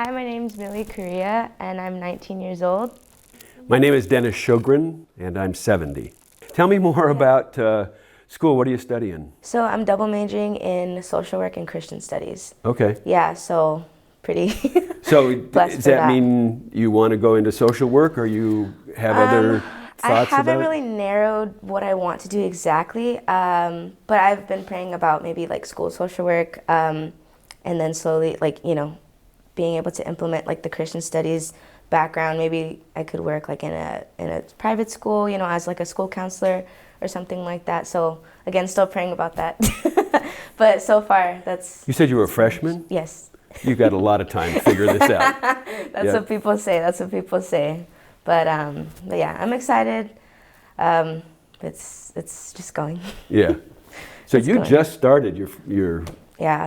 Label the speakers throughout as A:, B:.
A: Hi, my name's Mili Correa, and I'm 19 years old.
B: My name is Dennis Shogren, and I'm 70. Tell me more about school. What are you studying?
A: So I'm double majoring in social work and Christian studies.
B: Okay.
A: Yeah, so pretty
B: So
A: blessed
B: does
A: for
B: that mean you want to go into social work, or you have other thoughts
A: I haven't
B: about
A: really narrowed what I want to do exactly, but I've been praying about maybe like school social work, and then slowly, being able to implement like the Christian studies background. Maybe I could work like in a private school, as like a school counselor or something like that. So again, still praying about that. But so far, that's...
B: You said you were a freshman?
A: Yes.
B: You've got a lot of time to figure this out.
A: That's what people say. That's what people say. But yeah, I'm excited. It's just going.
B: Yeah. So
A: It's
B: you
A: going.
B: just started your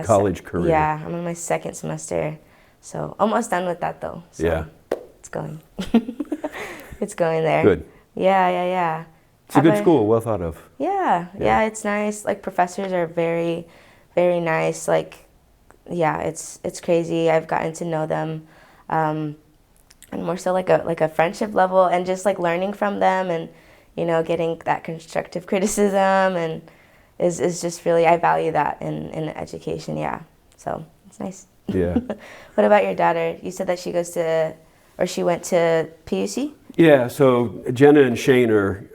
B: college career.
A: Yeah, I'm in my second semester. So almost done with that though. So
B: Yeah.
A: it's going. It's going there.
B: Good.
A: Yeah.
B: It's a good school, well thought of.
A: Yeah, it's nice. Like professors are very, very nice. Like, yeah, it's crazy. I've gotten to know them, and more so like a friendship level, and just like learning from them, and getting that constructive criticism, and is just really, I value that in education. Yeah, so it's nice.
B: Yeah.
A: What about your daughter? You said that she went to PUC?
B: Yeah, so Jenna and Shane are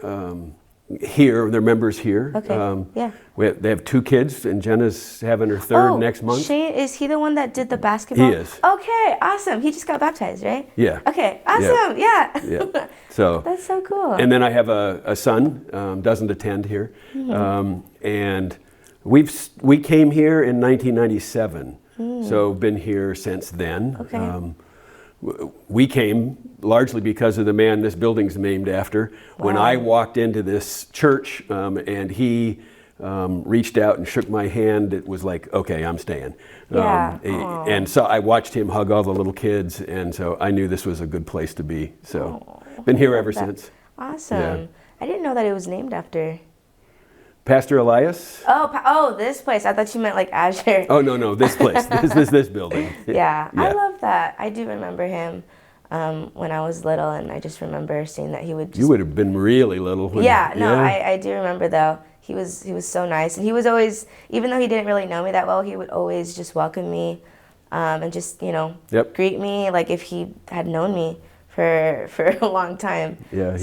B: here, they're members here.
A: Okay, yeah.
B: They have 2 kids, and Jenna's having her third next month.
A: Shane, is he the one that did the basketball?
B: He is.
A: Okay, awesome. He just got baptized, right?
B: Yeah.
A: Okay, awesome, yeah.
B: Yeah. So
A: That's so cool.
B: And then I have a son, doesn't attend here. And we came here in 1997, so been here since then.
A: Okay.
B: We came largely because of the man this building's named after. When I walked into this church and he reached out and shook my hand, it was like, okay, I'm staying.
A: Yeah.
B: And so I watched him hug all the little kids, and so I knew this was a good place to be. So been here ever since.
A: Awesome.
B: Yeah.
A: I didn't know that it was named after.
B: Pastor Elias?
A: Oh, this place. I thought you meant like Azure.
B: Oh, no, this place. this building.
A: Yeah, I love that. I do remember him when I was little, and I just remember seeing that he would just...
B: You would have been really little.
A: I do remember though. He was so nice, and he was always, even though he didn't really know me that well, he would always just welcome me, and just greet me like if he had known me for a long time.
B: Yeah,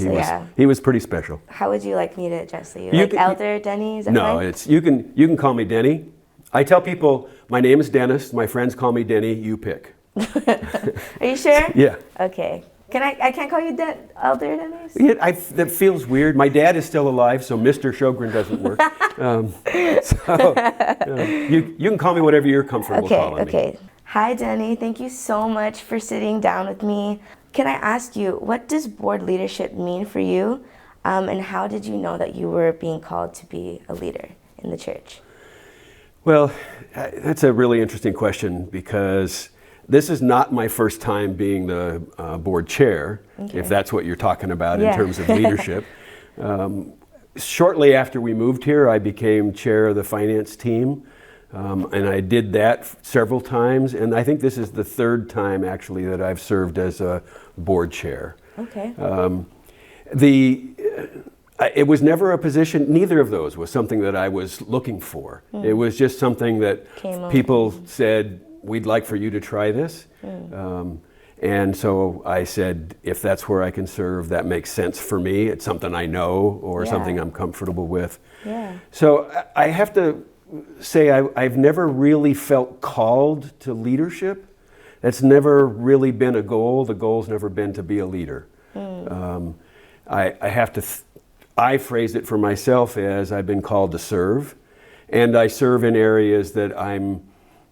B: he was pretty special.
A: How would you like me to address you? Like Elder Denny? Is that
B: No,
A: fine?
B: it's you can call me Denny. I tell people my name is Dennis. My friends call me Denny. You pick.
A: Are you sure?
B: Yeah.
A: Okay. I can't call you Elder Dennis?
B: Yeah, that feels weird. My dad is still alive, so Mr. Shogren doesn't work. You can call me whatever you're comfortable calling me.
A: Okay. Hi, Denny. Thank you so much for sitting down with me. Can I ask you, what does board leadership mean for you? And how did you know that you were being called to be a leader in the church?
B: Well, that's a really interesting question, because this is not my first time being the board chair, if that's what you're talking about in terms of leadership. Shortly after we moved here, I became chair of the finance team. And I did that several times, and I think this is the 3rd time actually that I've served as a board chair.
A: Okay.
B: It was never a position, neither of those was something that I was looking for. It was just something that people said, we'd like for you to try this. And so I said, if that's where I can serve, that makes sense for me. It's something I know, or something I'm comfortable with.
A: Yeah.
B: So I have to say I've never really felt called to leadership. That's never really been a goal. The goal's never been to be a leader. I phrase it for myself as I've been called to serve, and I serve in areas that I'm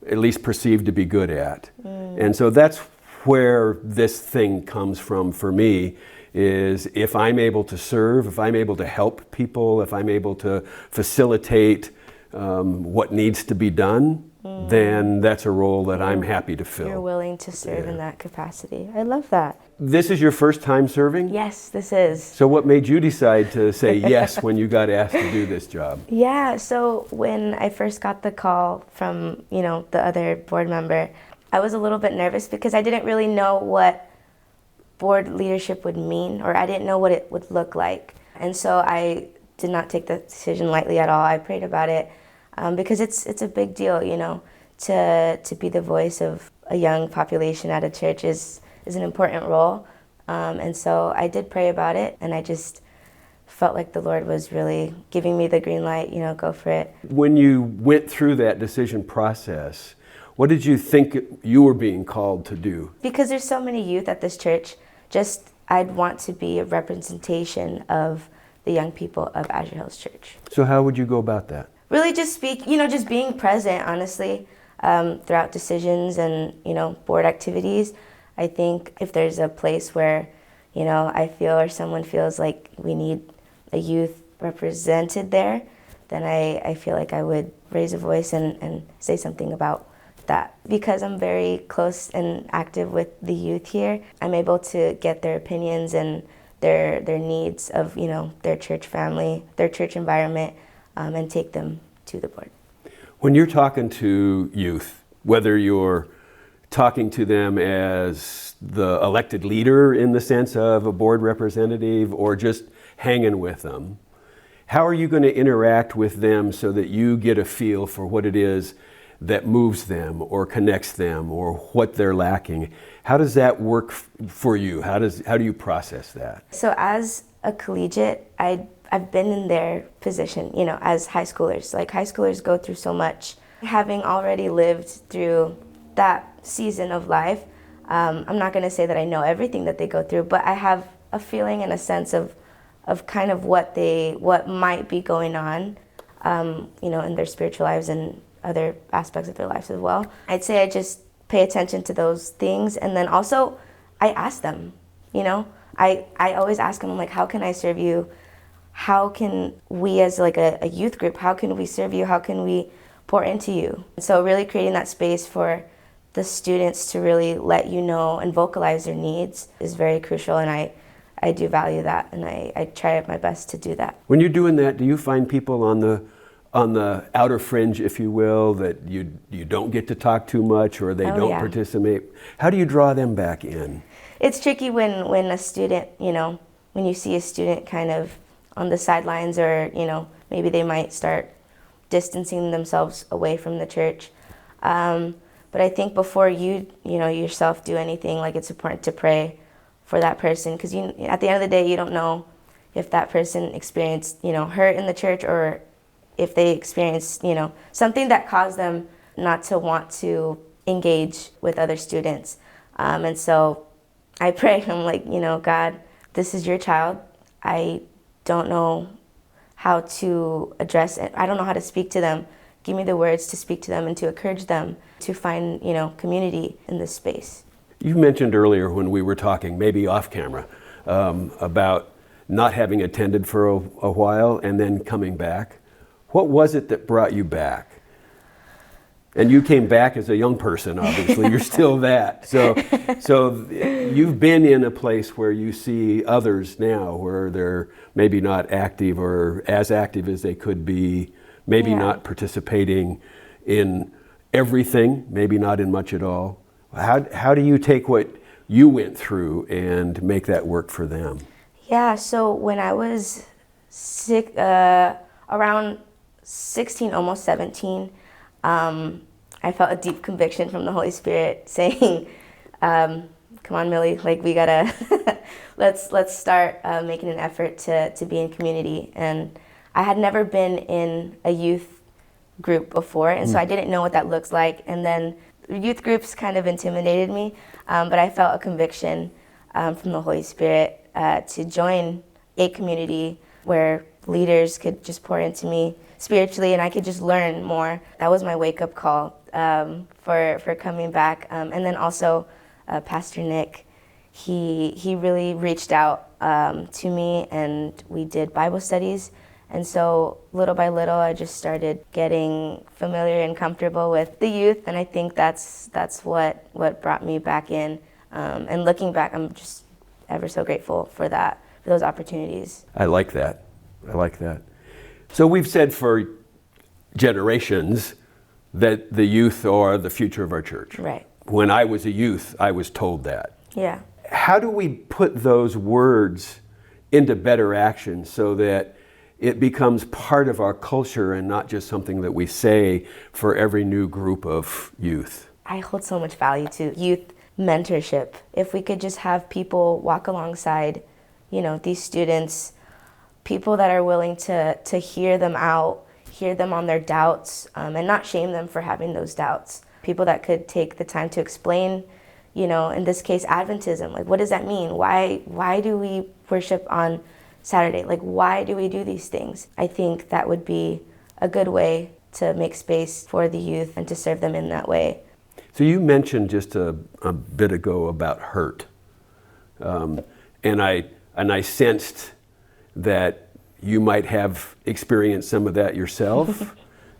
B: at least perceived to be good at. And so that's where this thing comes from for me, is if I'm able to serve, if I'm able to help people, if I'm able to facilitate what needs to be done, then that's a role that I'm happy to fill.
A: You're willing to serve in that capacity. I love that.
B: This is your first time serving?
A: Yes, this is.
B: So what made you decide to say yes when you got asked to do this job?
A: Yeah, so when I first got the call from, the other board member, I was a little bit nervous because I didn't really know what board leadership would mean, or I didn't know what it would look like. And so I did not take the decision lightly at all. I prayed about it because it's a big deal, you know, to be the voice of a young population at a church is an important role. And so I did pray about it, and I just felt like the Lord was really giving me the green light, you know, go for it.
B: When you went through that decision process, what did you think you were being called to do?
A: Because there's so many youth at this church, I'd want to be a representation of the young people of Azure Hills Church.
B: So how would you go about that?
A: Really just just being present, honestly, throughout decisions and, you know, board activities. I think if there's a place where, you know, I feel or someone feels like we need a youth represented there, then I feel like I would raise a voice and say something about that. Because I'm very close and active with the youth here, I'm able to get their opinions and their needs of, you know, their church family, their church environment, and take them to the board.
B: When you're talking to youth, whether you're talking to them as the elected leader in the sense of a board representative or just hanging with them, how are you going to interact with them so that you get a feel for what it is that moves them or connects them or what they're lacking? How does that work for you? How do you process that?
A: So as a collegiate, I've been in their position, you know, as high schoolers. Like, high schoolers go through so much. Having already lived through that season of life, I'm not going to say that I know everything that they go through, but I have a feeling and a sense of kind of what might be going on, you know, in their spiritual lives and other aspects of their lives as well. I'd say I just pay attention to those things, and then also I ask them, you know, I always ask them, like, how can I serve you? How can we as like a youth group, how can we serve you? How can we pour into you? And so really creating that space for the students to really let you know and vocalize their needs is very crucial, and I do value that, and I try my best to do that.
B: When you're doing that, do you find people on the outer fringe, if you will, that you don't get to talk too much, or they don't participate? How do you draw them back in?
A: It's tricky when a student, you know, when you see a student kind of on the sidelines, or, you know, maybe they might start distancing themselves away from the church. But I think before you yourself do anything, like, it's important to pray for that person, because at the end of the day, you don't know if that person experienced, you know, hurt in the church, or if they experienced, you know, something that caused them not to want to engage with other students. And so I pray, I'm like, you know, God, this is your child. I don't know how to address it. I don't know how to speak to them. Give me the words to speak to them and to encourage them to find, you know, community in this space.
B: You mentioned earlier when we were talking, maybe off camera, about not having attended for a while and then coming back. What was it that brought you back? And you came back as a young person, obviously. You're still that. So you've been in a place where you see others now where they're maybe not active or as active as they could be, maybe not participating in everything, maybe not in much at all. How do you take what you went through and make that work for them?
A: Yeah, so when I was around 16, almost 17, I felt a deep conviction from the Holy Spirit saying, come on, Mili, like, we gotta, let's start making an effort to be in community. And I had never been in a youth group before, and so I didn't know what that looks like. And then youth groups kind of intimidated me, but I felt a conviction from the Holy Spirit to join a community where leaders could just pour into me spiritually, and I could just learn more. That was my wake-up call for coming back. And then also Pastor Nick, he really reached out to me, and we did Bible studies. And so little by little, I just started getting familiar and comfortable with the youth, and I think that's what brought me back in. And looking back, I'm just ever so grateful for those opportunities.
B: I like that. So we've said for generations that the youth are the future of our church.
A: Right.
B: when I was a youth, I was told that.
A: Yeah.
B: How do we put those words into better action so that it becomes part of our culture and not just something that we say for every new group of youth?
A: I hold so much value to youth mentorship. If we could just have people walk alongside, these students, people that are willing to hear them out, hear them on their doubts, and not shame them for having those doubts. People that could take the time to explain, in this case, Adventism. Like, what does that mean? Why do we worship on Saturday? Like, why do we do these things? I think that would be a good way to make space for the youth and to serve them in that way.
B: So you mentioned just a bit ago about hurt. And I sensed that you might have experienced some of that yourself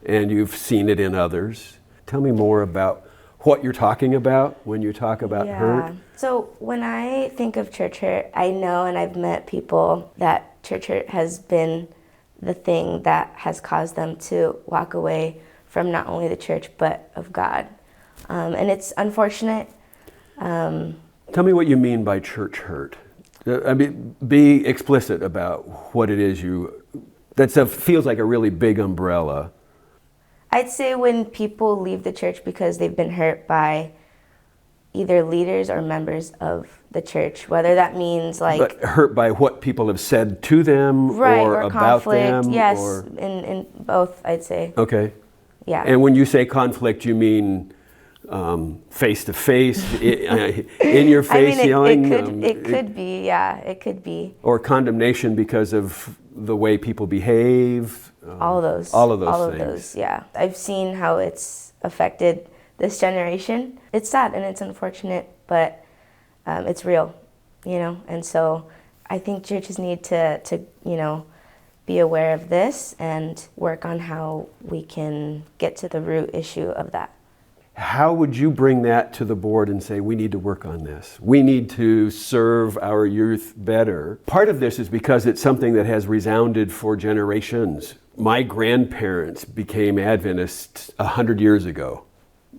B: and you've seen it in others. Tell me more about what you're talking about when you talk about hurt.
A: So when I think of church hurt, I know, and I've met people that church hurt has been the thing that has caused them to walk away from not only the church but of God. And it's unfortunate.
B: Tell me what you mean by church hurt. I mean, be explicit about what it is feels like a really big umbrella.
A: I'd say when people leave the church because they've been hurt by either leaders or members of the church, whether that means
B: But hurt by what people have said to them,
A: right,
B: or about
A: conflict.
B: them?
A: Yes,
B: or...
A: in both, I'd say.
B: Okay.
A: Yeah.
B: And when you say conflict, you mean face to face, in your face yelling?
A: It could be, yeah, it could be.
B: Or condemnation because of the way people behave?
A: All of those.
B: All of those
A: all
B: things.
A: Of those, yeah. I've seen how it's affected this generation. It's sad and it's unfortunate, but it's real, And so I think churches need to be aware of this and work on how we can get to the root issue of that.
B: How would you bring that to the board and say, we need to work on this? We need to serve our youth better. Part of this is because it's something that has resounded for generations. My grandparents became Adventists 100 years ago,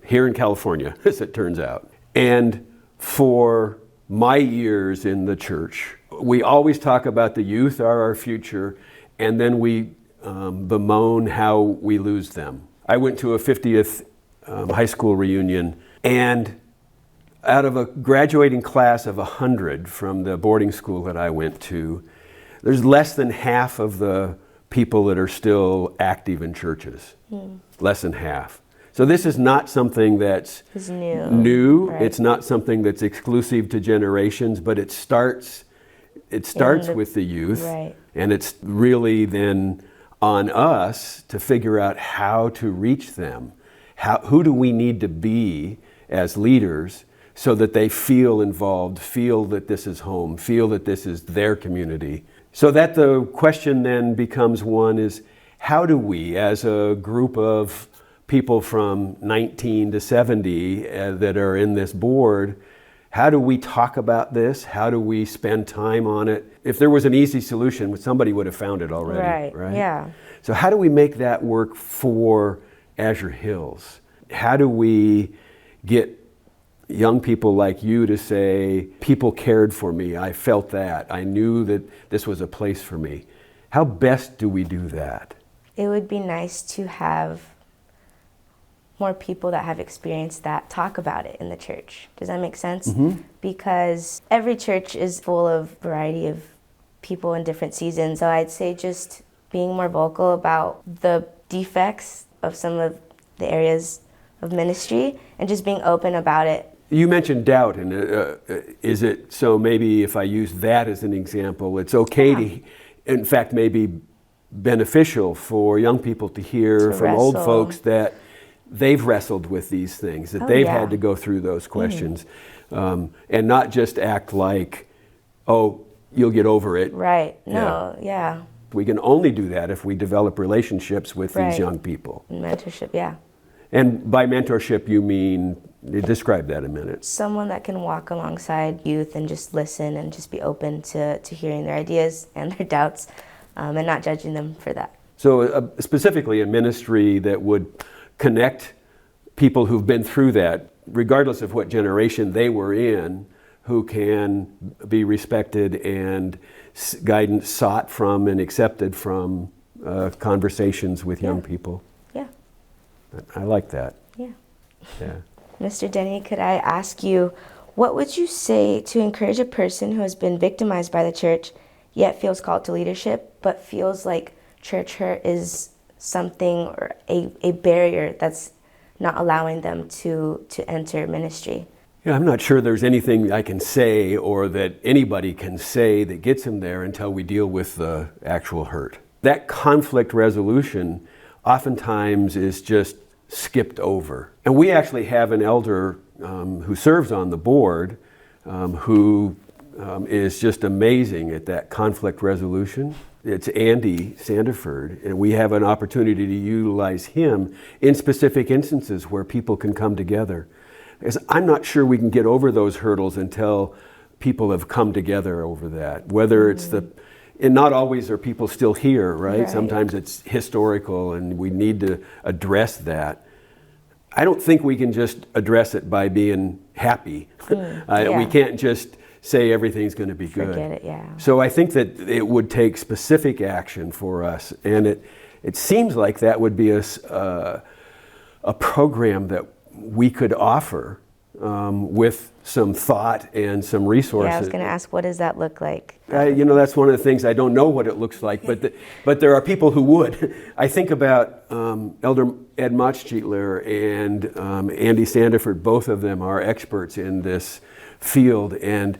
B: here in California, as it turns out. And for my years in the church, we always talk about the youth are our future, and then we bemoan how we lose them. I went to a 50th high school reunion, and out of a graduating class of 100 from the boarding school that I went to, there's less than half of the people that are still active in churches. Less than half. So this is not something that's new. Right. It's not something that's exclusive to generations, but it starts with the youth.
A: Right.
B: And it's really then on us to figure out how to reach them. Who do we need to be as leaders so that they feel involved, feel that this is home, feel that this is their community? So that the question then becomes one is, how do we, as a group of people from 19 to 70 that are in this board, how do we talk about this? How do we spend time on it? If there was an easy solution, somebody would have found it already, right?
A: Yeah.
B: So how do we make that work for Azure Hills? How do we get young people like you to say, people cared for me, I felt that, I knew that this was a place for me? How best do we do that?
A: It would be nice to have more people that have experienced that talk about it in the church. Does that make sense?
B: Mm-hmm.
A: Because every church is full of variety of people in different seasons. So I'd say just being more vocal about the defects of some of the areas of ministry and just being open about it.
B: You mentioned doubt, and is it so maybe if I use that as an example, it's okay to, in fact, maybe beneficial for young people to hear from old folks that they've wrestled with these things, that they've had to go through those questions, and not just act like, oh, you'll get over it.
A: Right, no, yeah.
B: We can only do that if we develop relationships with these young people.
A: Mentorship, yeah.
B: And by mentorship, you mean, describe that a minute.
A: Someone that can walk alongside youth and just listen and just be open to hearing their ideas and their doubts and not judging them for that.
B: So specifically a ministry that would connect people who've been through that regardless of what generation they were in, who can be respected and guidance sought from and accepted from conversations with young people.
A: Yeah.
B: I like that.
A: Yeah.
B: Yeah.
A: Mr. Denny, could I ask you, what would you say to encourage a person who has been victimized by the church, yet feels called to leadership, but feels like church hurt is something or a barrier that's not allowing them to enter ministry?
B: Yeah, I'm not sure there's anything I can say or that anybody can say that gets them there until we deal with the actual hurt. That conflict resolution oftentimes is just skipped over. And we actually have an elder who serves on the board who is just amazing at that conflict resolution. It's Andy Sandiford, and we have an opportunity to utilize him in specific instances where people can come together. Because I'm not sure we can get over those hurdles until people have come together over that. Whether it's and not always are people still here, right? Sometimes it's historical and we need to address that. I don't think we can just address it by being happy. We can't just say everything's going to be good.
A: Forget it, yeah.
B: So I think that it would take specific action for us, and it seems like that would be a program that we could offer with some thought and some resources.
A: Yeah, I was going to ask, what does that look like?
B: That's one of the things. I don't know what it looks like, but there are people who would. I think about Elder Ed Machchitler and Andy Sandiford. Both of them are experts in this field, and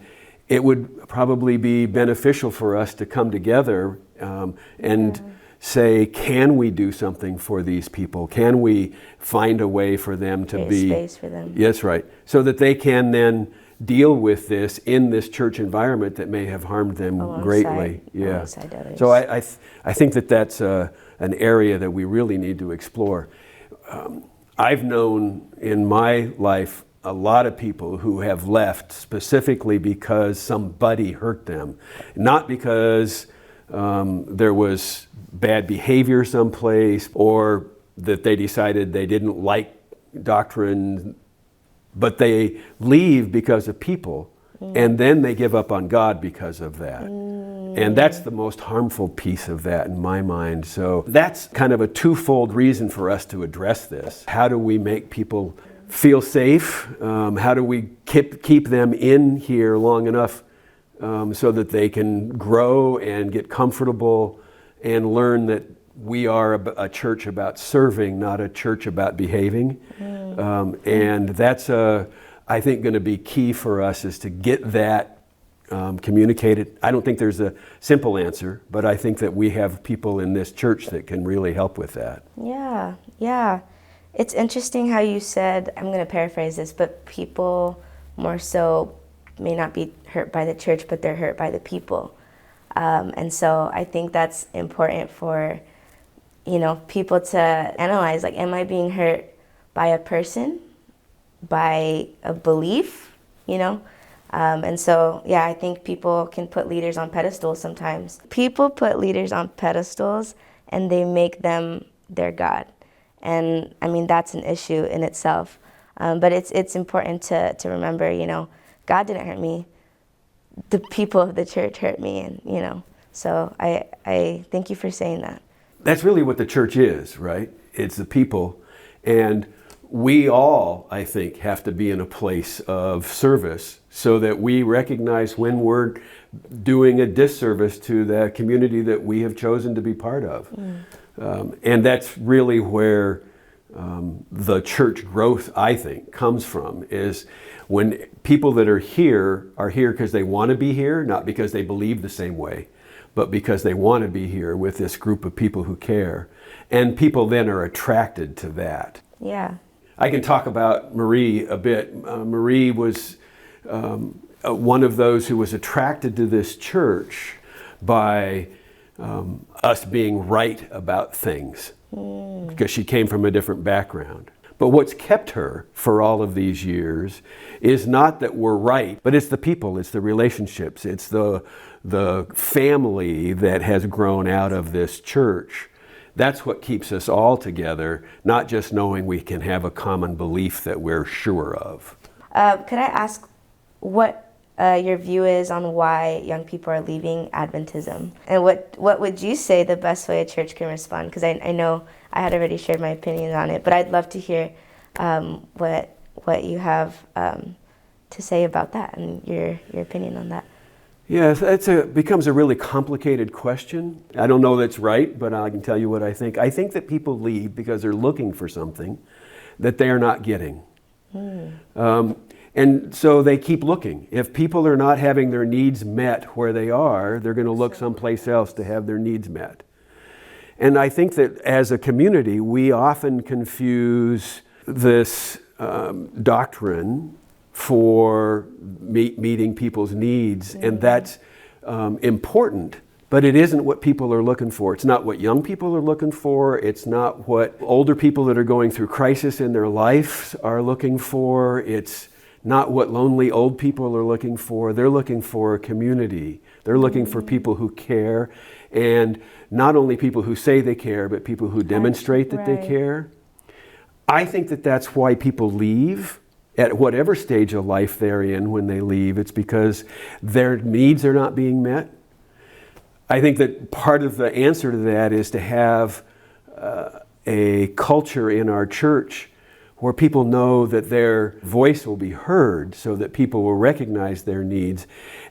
B: it would probably be beneficial for us to come together and say, can we do something for these people? Can we find a way for them to
A: Create
B: be
A: space for them?
B: Yes, right. So that they can then deal with this in this church environment that may have harmed them greatly. Yeah.
A: Alongside others.
B: So I think that that's an area that we really need to explore. I've known in my life a lot of people who have left specifically because somebody hurt them, not because there was bad behavior someplace or that they decided they didn't like doctrine, but they leave because of people, and then they give up on God because of that. And that's the most harmful piece of that in my mind. So that's kind of a twofold reason for us to address this. How do we make people feel safe? How do we keep them in here long enough so that they can grow and get comfortable and learn that we are a church about serving, not a church about behaving. And that's, I think, going to be key for us, is to get that communicated. I don't think there's a simple answer, but I think that we have people in this church that can really help with that.
A: Yeah. It's interesting how you said, I'm going to paraphrase this, but people more so may not be hurt by the church, but they're hurt by the people. And so I think that's important for, people to analyze, like, am I being hurt by a person, by a belief, And so, I think people can put leaders on pedestals sometimes. People put leaders on pedestals and they make them their God. And I mean, that's an issue in itself. But it's important to remember, God didn't hurt me. The people of the church hurt me, and, so I thank you for saying that.
B: That's really what the church is, right? It's the people. And we all, I think, have to be in a place of service so that we recognize when we're doing a disservice to the community that we have chosen to be part of. And that's really where the church growth, I think, comes from, is when people that are here because they want to be here, not because they believe the same way, but because they want to be here with this group of people who care. And people then are attracted to that.
A: Yeah.
B: I can talk about Marie a bit. Marie was one of those who was attracted to this church by us being right about things, because she came from a different background. But what's kept her for all of these years is not that we're right, but it's the people, it's the relationships, it's the family that has grown out of this church That's what keeps us all together, not just knowing we can have a common belief that we're sure of.
A: Could I ask what your view is on why young people are leaving Adventism? And what would you say the best way a church can respond? Because I know I had already shared my opinion on it, but I'd love to hear what you have to say about that and your opinion on that.
B: Yes, it becomes a really complicated question. I don't know that's right, but I can tell you what I think. I think that people leave because they're looking for something that they are not getting. And so they keep looking. If people are not having their needs met where they are, they're going to look someplace else to have their needs met. And I think that as a community, we often confuse this doctrine for meeting people's needs, and that's important, but it isn't what people are looking for. It's not what young people are looking for. It's not what older people that are going through crisis in their lives are looking for. It's not what lonely old people are looking for. They're looking for a community. They're looking for people who care, and not only people who say they care, but people who demonstrate that they care. I think that that's why people leave at whatever stage of life they're in when they leave. It's because their needs are not being met. I think that part of the answer to that is to have a culture in our church where people know that their voice will be heard, so that people will recognize their needs.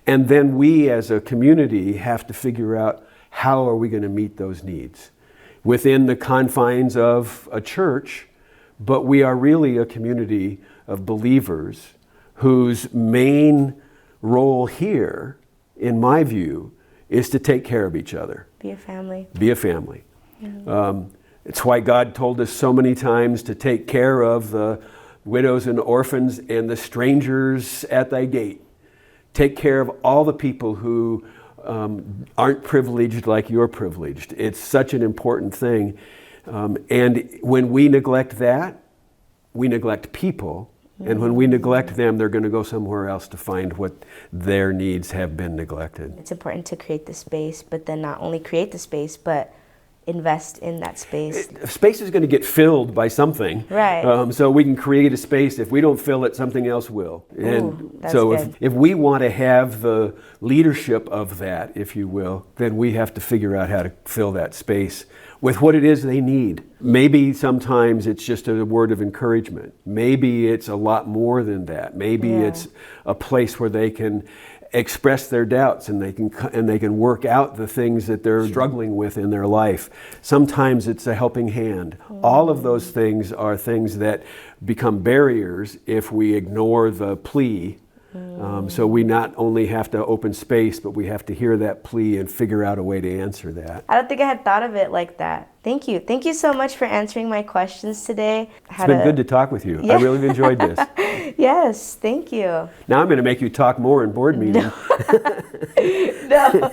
B: And then we as a community have to figure out, how are we going to meet those needs within the confines of a church? But we are really a community of believers whose main role here, in my view, is to take care of each other.
A: Be a family.
B: Be a family. It's why God told us so many times to take care of the widows and orphans and the strangers at thy gate. Take care of all the people who aren't privileged like you're privileged. It's such an important thing. And when we neglect that, we neglect people. And when we neglect them, they're going to go somewhere else to find what their needs have been neglected.
A: It's important to create the space, but then not only create the space, but invest in that space.
B: Space is going to get filled by something.
A: Right.
B: So we can create a space. If we don't fill it, something else will. And
A: that's
B: so
A: good.
B: if we want to have the leadership of that, if you will, then we have to figure out how to fill that space with what it is they need. Maybe sometimes it's just a word of encouragement. Maybe it's a lot more than that. Maybe it's a place where they can express their doubts and they can work out the things that they're struggling with in their life. Sometimes it's a helping hand. All of those things are things that become barriers if we ignore the plea. So we not only have to open space, but we have to hear that plea and figure out a way to answer that.
A: I don't think I had thought of it like that. Thank you. Thank you so much for answering my questions today.
B: It's been good to talk with you.
A: Yeah.
B: I really enjoyed this.
A: Yes, thank you.
B: Now I'm going to make you talk more in board meetings.
A: No.